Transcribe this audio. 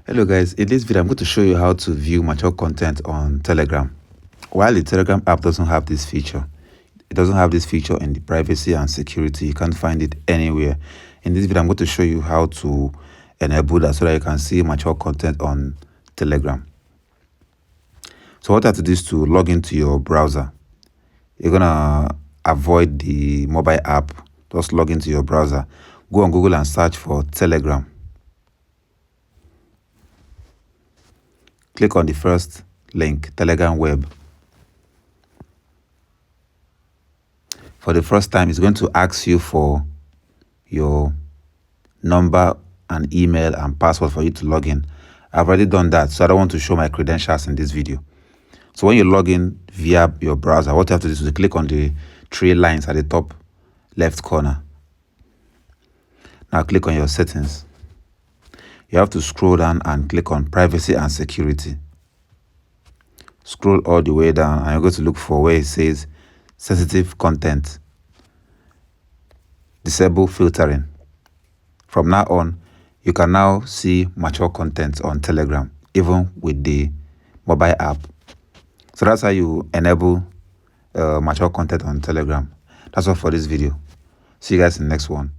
Hello guys, in this video I'm going to show you how to view mature content on Telegram. While the Telegram app doesn't have this feature, it doesn't have this feature in the privacy and security. You can't find it anywhere. In this video I'm going to show you how to enable that so that you can see mature content on Telegram. So what you have to do is to log into your browser. You're gonna avoid the mobile app. Just log into your browser. Go on Google and search for Telegram. Click on the first link, Telegram web. For the first time, it's going to ask you for your number and email and password for you to log in. I've already done that, so I don't want to show my credentials in this video. So when you log in via your browser, what you have to do is to click on the three lines at the top left corner. Now click on your settings. You have to scroll down and click on privacy and security. Scroll all the way down and you're going to look for where it says sensitive content. Disable filtering. From now on, you can now see mature content on Telegram, even with the mobile app. So that's how you enable mature content on Telegram. That's all for this video. See you guys in the next one.